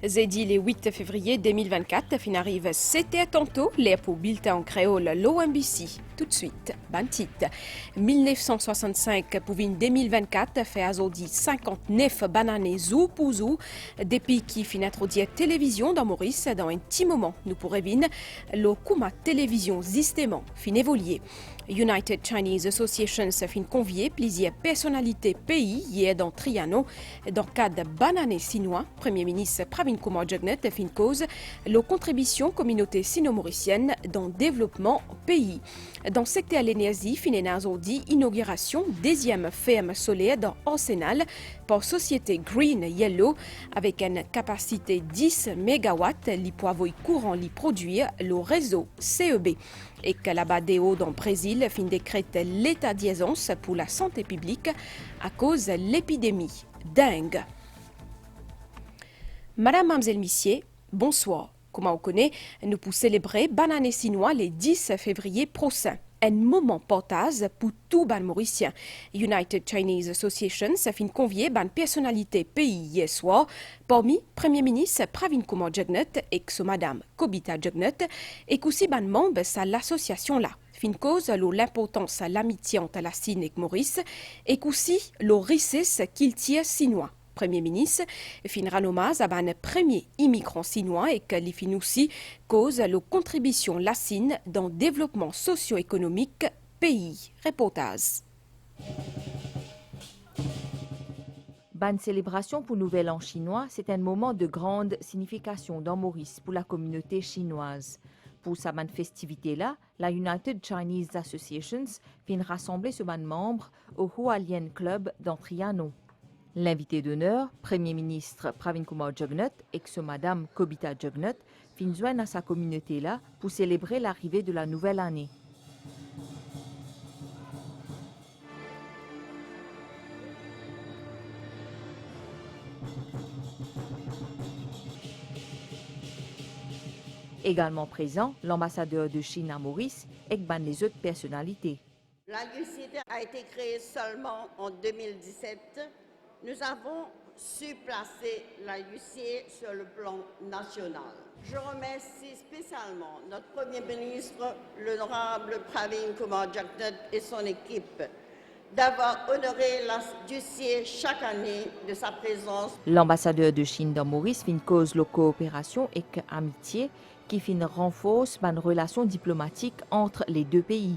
Zedi le 8 février 2024, fin arrive c'était tantôt, les pour bulletin en créole l'OMBC. Tout de suite, bantit. 1965 pour 2024, fait azodi 59 bananes zou pour zou, depuis qui finêtre audier télévision dans Maurice, dans un petit moment, nous pourrons vin, le Kuma télévision zistement, fin évoluer. United Chinese Associations fin convié plusieurs personnalités pays hier dans Triano dans le cadre banane sinois. Premier ministre Pravin Kumar Jugnauth fin cause la contribution communauté sino-mauricienne dans le développement pays. Dans le secteur de l'énergie, fin dit inauguration deuxième ferme solaire dans Arsenal par société Green Yellow avec une capacité 10 MW li poivoy courant li produire le réseau CEB. Et que la BADEO dans le Brésil fin décrète l'état d'urgence pour la santé publique à cause de l'épidémie dengue. Madame, Mademoiselle, Messieurs, bonsoir. Comme on connaît, nous pouvons célébrer Banane Sinois le 10 février prochain. Un moment portage pour tout ban mauricien. United Chinese Association fin convié ban personnalité pays hier soir, parmi Premier ministre Pravin Kumar Jugnauth et Madame Kobita Jugnauth, et aussi ban membre à l'association là. Fin cause l'importance à l'amitié entre la Chine et Maurice, et aussi le richesse qu'il tient sinois. Premier ministre fin ranommage à un premier immigrant sinois et qu'il fin aussi cause la contribution la Chine dans le développement socio-économique pays. Reportage. Ban célébration pour Nouvel An chinois, c'est un moment de grande signification dans Maurice pour la communauté chinoise. Pour sa ban festivité-là, la United Chinese Associations fin rassembler ce ban membre au Hualien Club dans Triano. L'invité d'honneur, Premier ministre Pravin Kumar Jugnauth et Madame Kobita Jugnauth, fin joignent à sa communauté là pour célébrer l'arrivée de la nouvelle année. Également présent, l'ambassadeur de Chine à Maurice et les autres personnalités. La UCD a été créée seulement en 2017. Nous avons su placer la UCA sur le plan national. Je remercie spécialement notre Premier ministre, l'honorable Pravin Kumar Jugnauth et son équipe d'avoir honoré la UCA chaque année de sa présence. L'ambassadeur de Chine dans Maurice fin cause la coopération et amitié qui fin renforce une relation diplomatique entre les deux pays.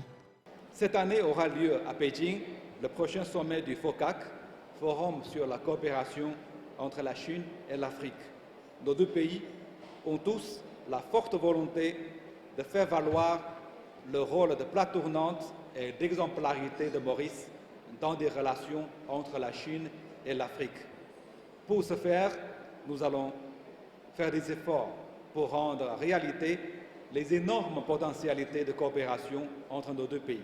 Cette année aura lieu à Pékin le prochain sommet du FOCAC, Forum sur la coopération entre la Chine et l'Afrique. Nos deux pays ont tous la forte volonté de faire valoir le rôle de plaque tournante et d'exemplarité de Maurice dans des relations entre la Chine et l'Afrique. Pour ce faire, nous allons faire des efforts pour rendre réalité les énormes potentialités de coopération entre nos deux pays.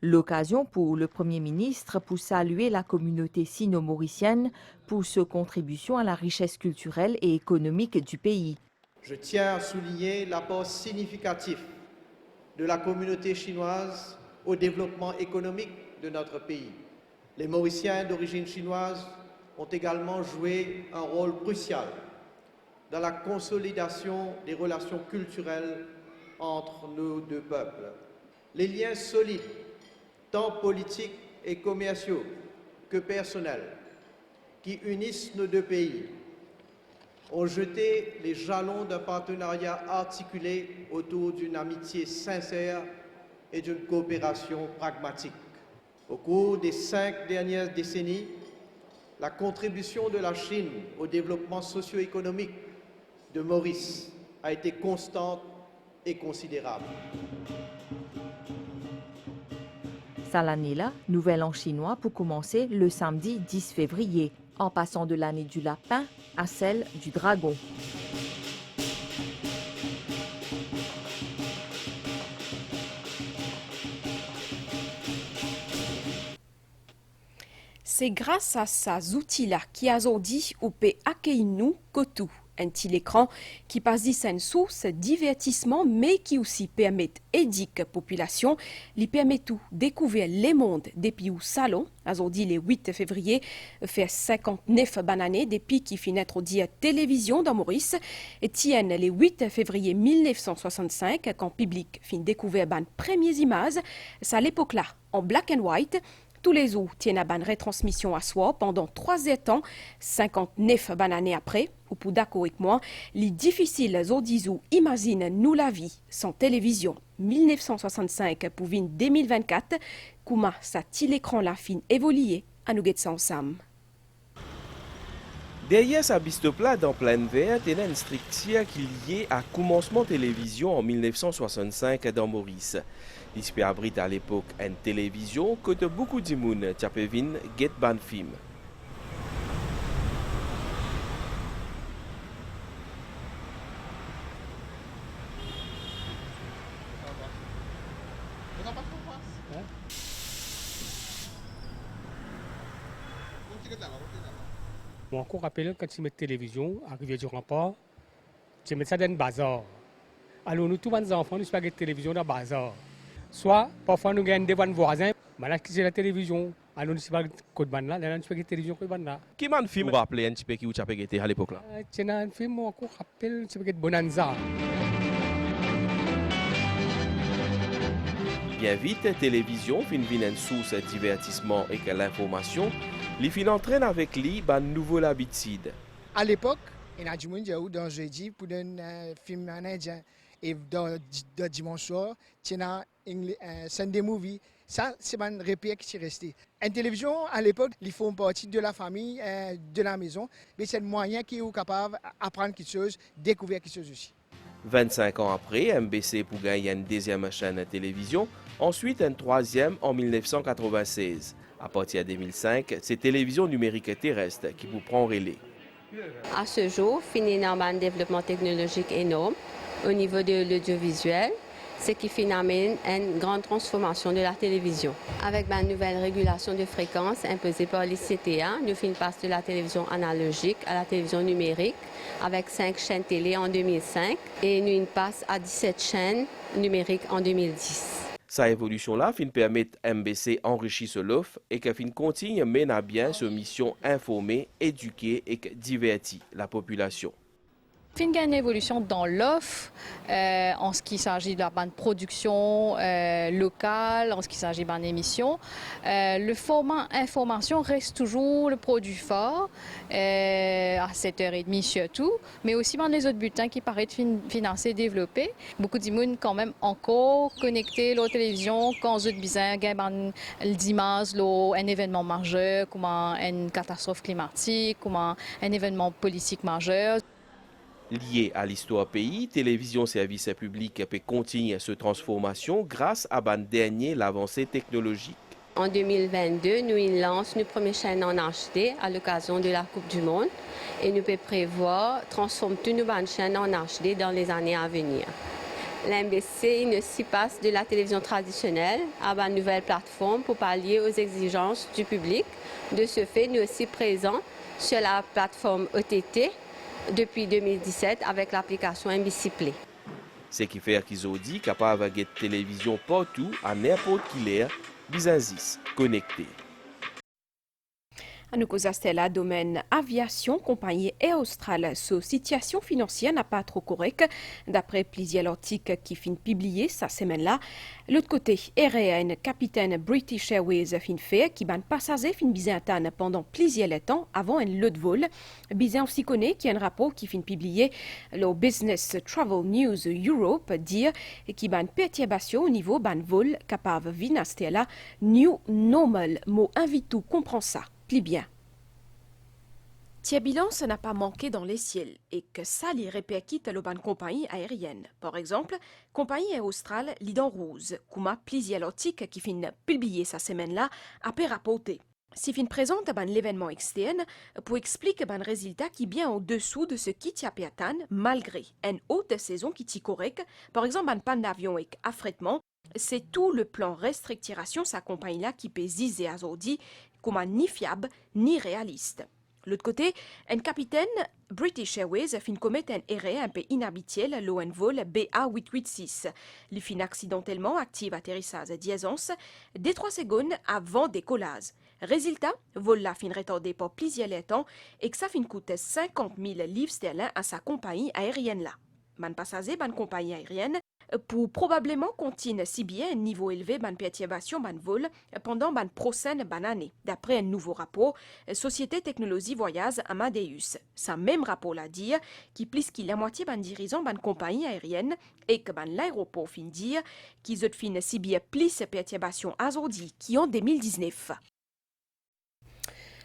L'occasion pour le Premier ministre pour saluer la communauté sino-mauricienne pour sa contribution à la richesse culturelle et économique du pays. Je tiens à souligner l'apport significatif de la communauté chinoise au développement économique de notre pays. Les Mauriciens d'origine chinoise ont également joué un rôle crucial dans la consolidation des relations culturelles entre nos deux peuples. Les liens solides, tant politiques et commerciaux que personnels, qui unissent nos deux pays, ont jeté les jalons d'un partenariat articulé autour d'une amitié sincère et d'une coopération pragmatique. Au cours des 5 dernières décennies, la contribution de la Chine au développement socio-économique de Maurice a été constante et considérable. L'année-là, Nouvel An chinois pour commencer le samedi 10 février, en passant de l'année du lapin à celle du dragon. C'est grâce à ces outils-là qui a aujourd'hui ou peut accueillir nous kotou. un petit écran qui passe une source divertissement mais qui aussi permet éduquer population, lui permet tout découvrir les mondes depuis au salon. Aujourd'hui le 8 février fait 59 années depuis qui finit au dire télévision dans Maurice et tiennent le 8 février 1965 quand public fin découvert ban premières images, c'est à l'époque là en black and white. Tous les jours, tiennent à ban retransmission à soi pendant 3 ans, 59 années après, ou pour d'accord avec moi, les difficiles audizou imaginent nous la vie sans télévision. 1965 pour 2024, comment ça l'écran la fin évolué à nous guetter ensemble. Derrière sa bistopla dans pleine verte, il y a une structure qui est liée à commencement télévision en 1965 dans Maurice. Il abrite à l'époque une télévision que beaucoup de monde tapevin get ban film. Moi, encore rappelle quand tu mets télévision, arrivé du rempart, tu mets ça dans le bazar. Alors nous, tous les enfants, nous avons la télévision dans le bazar. Soit, parfois, nous avons des voisins, mais là, c'est la télévision. Alors nous avons code ban là, nous avons la télévision code ban là. Qui m'a film vous rappelez un petit peu qui vous avez été à l'époque là? C'est un film, moi, encore rappelle, c'est Bonanza. Bien vite, télévision fin une source de divertissement et que l'information, les fin entraîne avec lui une nouvelle habitude. À l'époque, il y a du monde dans jeudi pour un film en indien et dans dimanche soir, il y a un Sunday movie. Ça, c'est un repère qui est resté. Une télévision, à l'époque, ils font partie de la famille, de la maison, mais c'est un moyen qui est capable d'apprendre quelque chose, découvrir quelque chose aussi. 25 ans après, MBC pour gagner une deuxième chaîne de télévision, ensuite une troisième en 1996. À partir de 2005, c'est télévision numérique terrestre qui vous prend relais. À ce jour, fini dans un développement technologique énorme au niveau de l'audiovisuel, ce qui amène une grande transformation de la télévision. Avec une nouvelle régulation de fréquences imposée par l'ICTA, nous passons de la télévision analogique à la télévision numérique avec 5 chaînes télé en 2005 et nous passons à 17 chaînes numériques en 2010. Sa évolution-là permet MBC enrichir ce l'offre et que continue à mener à bien sa mission informer, éduquer et divertir la population. Il y a une évolution dans l'offre en ce qui s'agit de la production locale, en ce qui s'agit d'une émission. Le format information reste toujours le produit fort, à 7h30 surtout, mais aussi dans les autres bulletins qui paraissent financés, développés. Beaucoup de monde quand même encore connectés à la télévision quand ils ont besoin d'images, un événement majeur, comme une catastrophe climatique, comme un événement politique majeur. Lié à l'histoire pays, télévision service public peut continuer cette transformation grâce à ban dernier l'avancée technologique. En 2022, nous lançons nos premières chaînes en HD à l'occasion de la Coupe du Monde et nous pouvons prévoir transformer toutes nos chaînes en HD dans les années à venir. L'MBC ne s'y passe de la télévision traditionnelle à une nouvelle plateforme pour pallier aux exigences du public. De ce fait, nous sommes aussi présents sur la plateforme OTT depuis 2017 avec l'application MBC Play. Ce qui fait qu'ils ont dit capable de télévision partout à n'importe quelle heure, Bizanzis connecté. À nous causer la domaine aviation, compagnie Air Austral, sa situation financière n'a pas trop correcte. D'après plusieurs articles qui finissent publiés cette semaine-là. L'autre côté, RAN, capitaine British Airways, fin fait, qui ban passager fin bizantane pendant plusieurs temps avant un lot de vol. Bizan aussi connaît qu'il y a un rapport qui finit publié, le Business Travel News Europe, dire qui ban perturbation au niveau ban vol capable vinaster là, new normal, mot invite tout comprend ça. Bien. Tiabilance n'a pas manqué dans les ciels et que ça les répercute à l'auban compagnie aérienne. Par exemple, compagnie Air Austral Lidan Rose, kuma plusieurs articles qui finissent publiés cette semaine-là, a pu rapporter. Si fin présente l'événement externe pour expliquer un résultat qui est bien au-dessous de ce qui t'y a malgré une haute saison qui t'y correct, par exemple un panne d'avion et affrètement, c'est tout le plan restrictiration sa compagnie-là qui peut ziser à Zordi comme ni fiable ni réaliste. L'autre côté, un capitaine British Airways fin commettre un erreur un peu inhabituel l'au vol BA886. Il fin accidentellement active atterrissage à Diazance dès 3 secondes avant décollage. Résultat, vol la fin retardé pour plusieurs temps et que ça fin coûte 50 000 livres sterling à sa compagnie aérienne là. Man passager, ban compagnie aérienne, pour probablement continuer si bien un niveau élevé ban perturbation ban vol pendant ban prochaine ban année. D'après un nouveau rapport, Société Technologie Voyage Amadeus. Ça même rapport l'a dit, qui plus qu'il la moitié ban dirigeants ban compagnie aérienne et que ban l'aéroport fin dire qu'ils ont fin si bien plus perturbation aujourd'hui qui en 2019.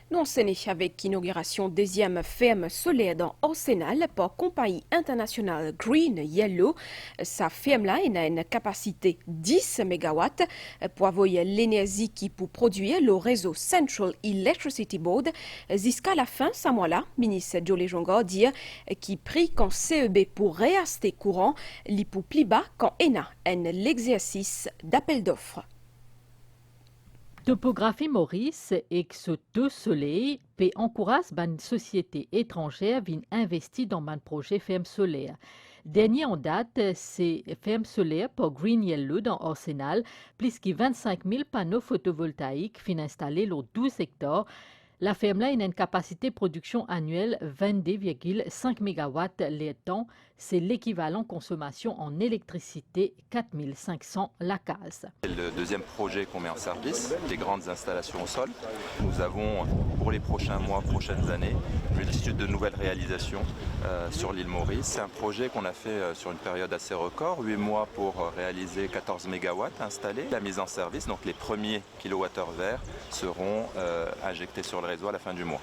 Nous enseigné avec l'inauguration deuxième ferme solaire dans Arsenal par compagnie internationale Green Yellow. Sa ferme-là a une capacité 10 MW pour avoir l'énergie qui peut produire le réseau Central Electricity Board. Jusqu'à la fin, ce mois-là, ministre Jolé Jonga dit qu'il prie qu'en CEB pour rester courant, il peut plus bas quand ENA l'exercice d'appel d'offres. Topographie Maurice et que ce deux soleil peut encourager une société étrangère à investir dans un projet ferme solaire. Dernier en date, c'est ferme solaire pour Green Yellow dans Arsenal, plus que 25 000 panneaux photovoltaïques fin installés sur 12 hectares. La ferme là a une capacité de production annuelle 22,5 MW l'étant. C'est l'équivalent consommation en électricité 4500 la case. C'est le deuxième projet qu'on met en service, les grandes installations au sol. Nous avons pour les prochains mois, prochaines années, une multitude de nouvelles réalisations sur l'île Maurice. C'est un projet qu'on a fait sur une période assez record, 8 mois pour réaliser 14 MW installés. La mise en service, donc les premiers kilowattheures verts seront injectés sur le réseau à la fin du mois.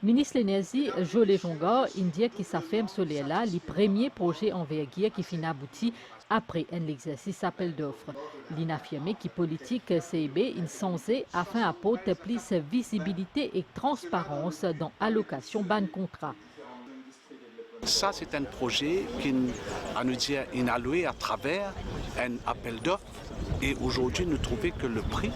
Ministre de l'Énergie, Jolé Jonga, indique que sa ferme solaire là, le premier projet envergure qui finit abouti après un exercice appel d'offres. Il a affirmé que politique CIB est censée afin d'apporter plus de visibilité et transparence dans l'allocation ban contrat. Ça, c'est un projet qui a nous dire alloué à travers un appel d'offres. Et aujourd'hui, nous trouvons que le prix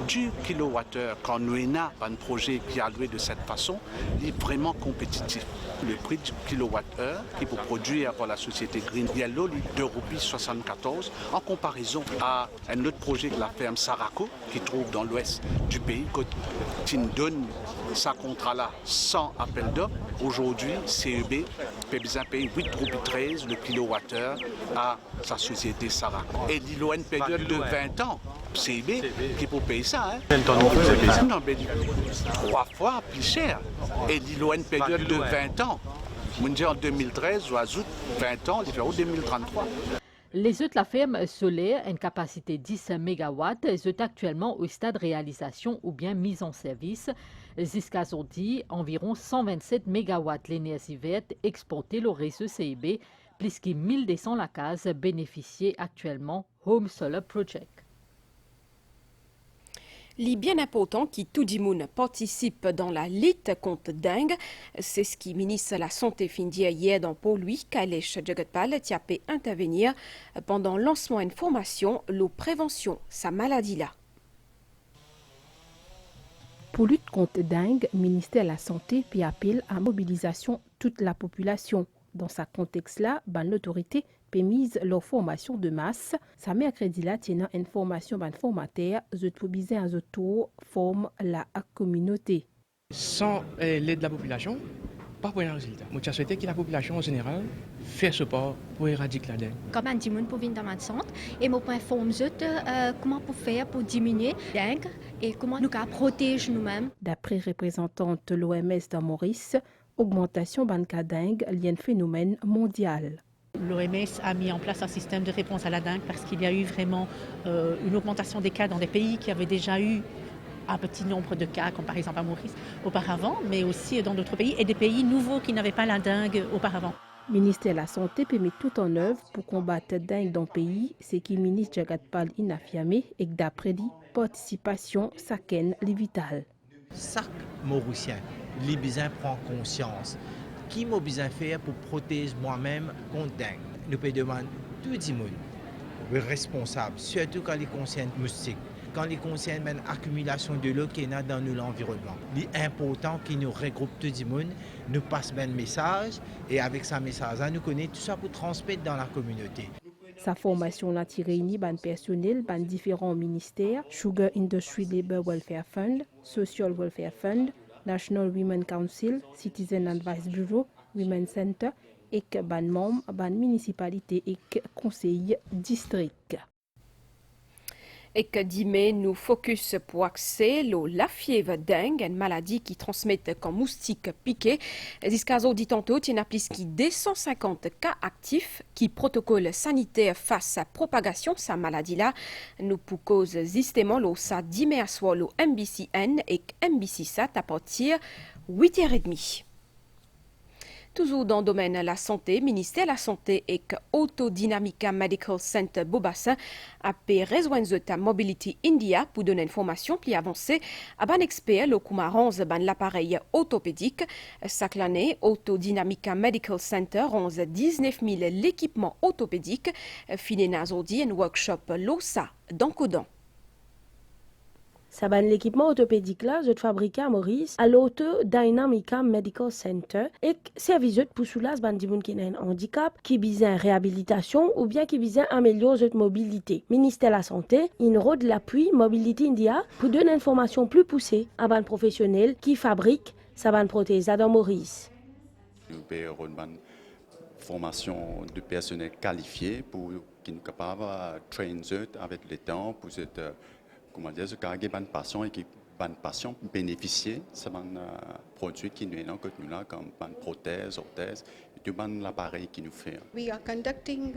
du kilowattheure, quand nous avons un projet qui est alloué de cette façon, est vraiment compétitif. Le prix du kilowattheure qui peut produire pour la société Green Yellow est de 2,74 € en comparaison à un autre projet de la ferme Saraco qui trouve dans l'ouest du pays, qui donne sa contrat-là sans appel d'offres. Aujourd'hui, CEB peut bien payer 8,13 € le kilowattheure à sa société Saraco. Et il y a une période de 20 ans. CEB qui peut payer ça. Non, mais 3 fois plus cher. Et il y a une période de 20 ans. On dit en 2013 ou à 20 ans, il fait en 2033. Les autres la ferme solaire, une capacité 10 MW, sont actuellement au stade de réalisation ou bien mise en service. Jusqu'à aujourd'hui, environ 127 MW l'énergie verte exportée au réseau CIB, plus que 1200 la case bénéficier actuellement Home Solar Project. Les bien important qui tout le monde participe dans la lutte contre dengue, c'est ce qui ministre de la Santé fin dit hier dans Pau-Louis, Kailesh Jagatpal, qui a pu intervenir pendant le lancement d'une formation, la prévention, sa maladie-là. Pour lutte contre dengue, le ministère de la Santé puis appelle à mobilisation toute la population. Dans ce contexte-là, l'autorité peut mise leur formation de masse. Ça mercredi là, tenant une formation formateur, je pour biser un tour forme la communauté. Sans l'aide de la population, pas pour un résultat. Moi, je souhaite que la population en général fasse support pour éradiquer la dengue. Comme un dimanche pour venir dans ma centre, et mon point forme comment pour faire pour diminuer la dengue et comment nous protéger nous-mêmes. D'après représentante de l'OMS dans Maurice, augmentation ban cas dengue est un phénomène mondial. L'OMS a mis en place un système de réponse à la dengue parce qu'il y a eu vraiment une augmentation des cas dans des pays qui avaient déjà eu un petit nombre de cas, comme par exemple à Maurice auparavant, mais aussi dans d'autres pays et des pays nouveaux qui n'avaient pas la dengue auparavant. Le ministère de la Santé peut mettre tout en œuvre pour combattre la dengue dans le pays, c'est qui le ministre Jagatpal a affirmé et que d'après lui, participation, ça ken les vital. Chaque Mauricien, les besoins prend conscience. Qui m'a besoin faire pour protéger moi-même contre dengue? Nous pouvons demander tout le monde, les responsables, surtout quand ils concernent moustiques, quand il concerne l'accumulation de l'eau qui est dans l'environnement. Il est important qu'il nous regroupe tout le monde, nous passe un message et avec ce message-là, nous connaissons tout ça pour transmettre dans la communauté. Sa formation a réuni ban personnel, ban différents ministères, Sugar Industry Labour Welfare Fund, Social Welfare Fund, National Women Council, Citizen Advice Bureau, Women Center et ban membres, ban municipalité et conseil district. Et que demain, nous focus pour accès la fièvre dengue, une maladie qui transmet comme moustique piqué. Jusqu'à aujourd'hui, tantôt, il y a plus de 250 cas actifs qui protocole sanitaire face à propagation de cette maladie-là. Nous pour cause justement sa dimanche soir le MBCN et MBC-SAT à partir 8h30. Toujours dans le domaine de la santé, le ministère de la Santé et Autodynamica Medical Center Bobassin a rejoindre la Mobility India pour donner une formation plus avancée à un expert le coumarance l'appareil orthopédique. Chaque année, Autodynamica Medical Center rend 19 000 l'équipement orthopédique. Finé aujourd'hui un workshop l'OSA dans Codan. Ça ban l'équipement orthopédique là, je fabriqué à Maurice à l'Autodynamica Medical Center et service pour soulager ban di moun qui a un handicap, qui besoin réhabilitation ou bien qui besoin améliorer notre mobilité. Ministère de la Santé, il rôde l'appui Mobility India pour donner une formation plus poussée à ban professionnel qui fabrique sa ban prothèse dans Maurice. Nous avons une formation de personnel qualifié pour qui nous capable de trainer avec le temps pour cette comment dire, ce carré ban patient et qui ban patient bénéficier de ban produits qui nous ont que nous là comme ban prothèse, orthèse, et ban l'appareil qui nous fait. We are conducting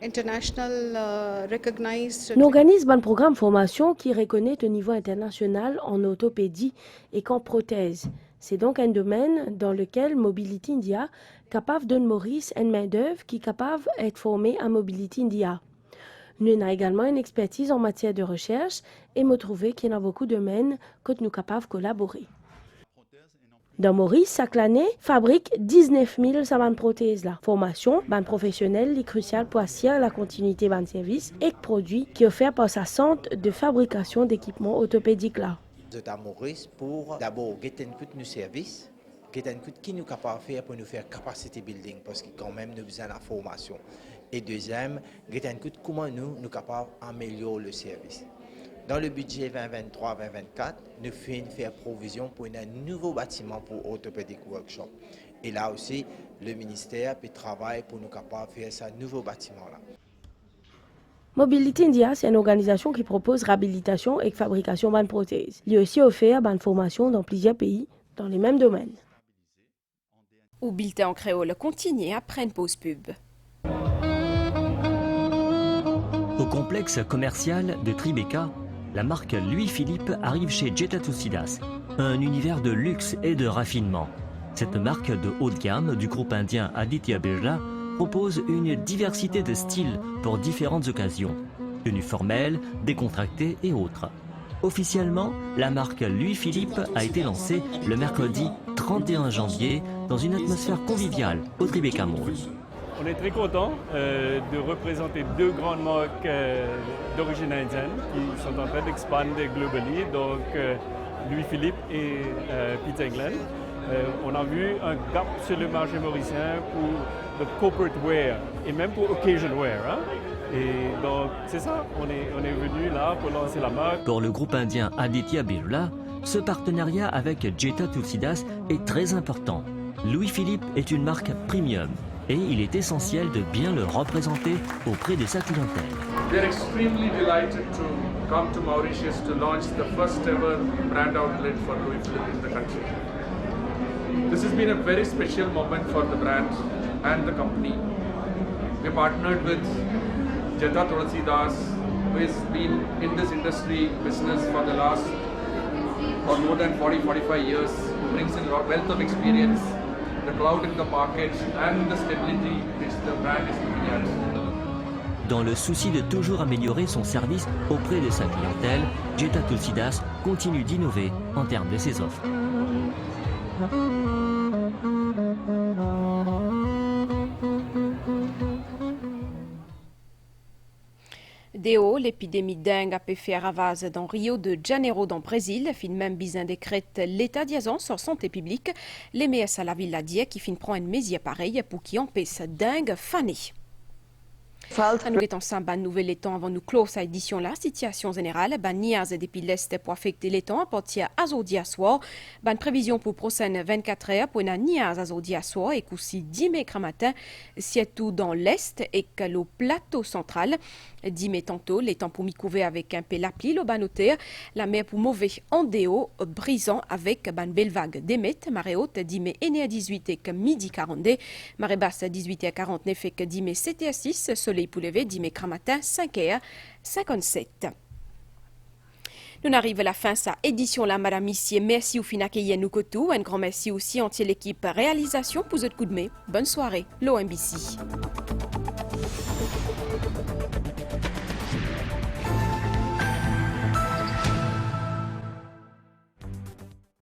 international recognized. Nous organisons un programme de formation qui reconnaît au niveau international en orthopédie et qu'en prothèse. C'est donc un domaine dans lequel Mobility India est capable de Maurice une main-d'œuvre qui est capable d'être formée à Mobility India. Nous avons également une expertise en matière de recherche et me trouvé qu'il y a beaucoup de domaines que nous sommes capables de collaborer. Dans Maurice, chaque année, fabrique 19 000 savannes prothèses. La formation, ban professionnelle, est cruciale pour assurer la continuité de service et produits qui offert par sa centre de fabrication d'équipements orthopédiques là. Je suis à Maurice pour d'abord guetter nos services, guetter qui nous capable de faire pour nous faire capacity building parce que quand même nous besoin de la formation. Et deuxième, comment nous sommes capables d'améliorer le service. Dans le budget 2023-2024, nous faisons provision pour un nouveau bâtiment pour Orthopedic Workshop. Et là aussi, le ministère peut travailler pour nous capables de faire ce nouveau bâtiment-là. Mobility India, c'est une organisation qui propose réhabilitation et fabrication de prothèses. Il a aussi offert une formation dans plusieurs pays dans les mêmes domaines. Au bulletin en créole continue après une pause pub. Au complexe commercial de Tribeca, la marque Louis-Philippe arrive chez Jetta Tuxedos, un univers de luxe et de raffinement. Cette marque de haut de gamme du groupe indien Aditya Birla propose une diversité de styles pour différentes occasions, tenues formelles, décontractées et autres. Officiellement, la marque Louis-Philippe a été lancée le mercredi 31 janvier dans une atmosphère conviviale au Tribeca Mall. On est très content de représenter deux grandes marques d'origine indienne qui sont en train d'expander globalement, donc Louis-Philippe et Peter England. On a vu un gap sur le marché mauricien pour le corporate wear et même pour occasion wear. Hein? Et donc c'est ça, on est venu là pour lancer la marque. Pour le groupe indien Aditya Birla, ce partenariat avec Jetta Tuxedos est très important. Louis-Philippe est une marque premium et il est essentiel de bien le représenter auprès de sa clientèle. We are extremely delighted to come to Mauritius to launch the first ever brand outlet for Louis-Philippe in the country. This has been a very special moment for the brand and the company. We partnered with Jetta Tuxedos, who has been in this industry business for the last or more than 40-45 years, who brings in a wealth of experience, the clout in the market and the stability which the brand is looking at. Dans le souci de toujours améliorer son service auprès de sa clientèle, Jetta Tuxedos continue d'innover en termes de ses offres. Déo, l'épidémie dengue a pu faire ravage dans Rio de Janeiro, dans le Brésil. Fin même bizin décrète l'état d'urgence sur santé publique. Les MES à la ville dit qui fin prend une mesure pareille pour qui empêche dengue fané. Nous sommes ensemble à nouvel étang avant nous clore cette édition la situation générale. Ban niaz depuis l'Est pour affecter l'étang à partir à aujourd'hui à soir. Ban prévision pour prochaine 24 heures pour une niaz à aujourd'hui à soir et aussi 10 mai matin, surtout dans l'Est et que le plateau central. 10 mai tantôt, les temps pour m'y couvrir avec un peu la pluie, le banotaire, la mer pour mauvais en déo, brisant avec ban belle vague d'émet, marée haute 10 mai et à 18 et que midi 42, marée basse 18 et 49 et que 10 mai 7 et 6, soleil pour lever 10 mai matin 5 et 57. Nous arrivons à la fin de cette édition là, madame, messieurs. Merci au fin d'accueillir nous tout. Un grand merci aussi entier l'équipe réalisation pour ce coup de main. Bonne soirée, l'OMBC.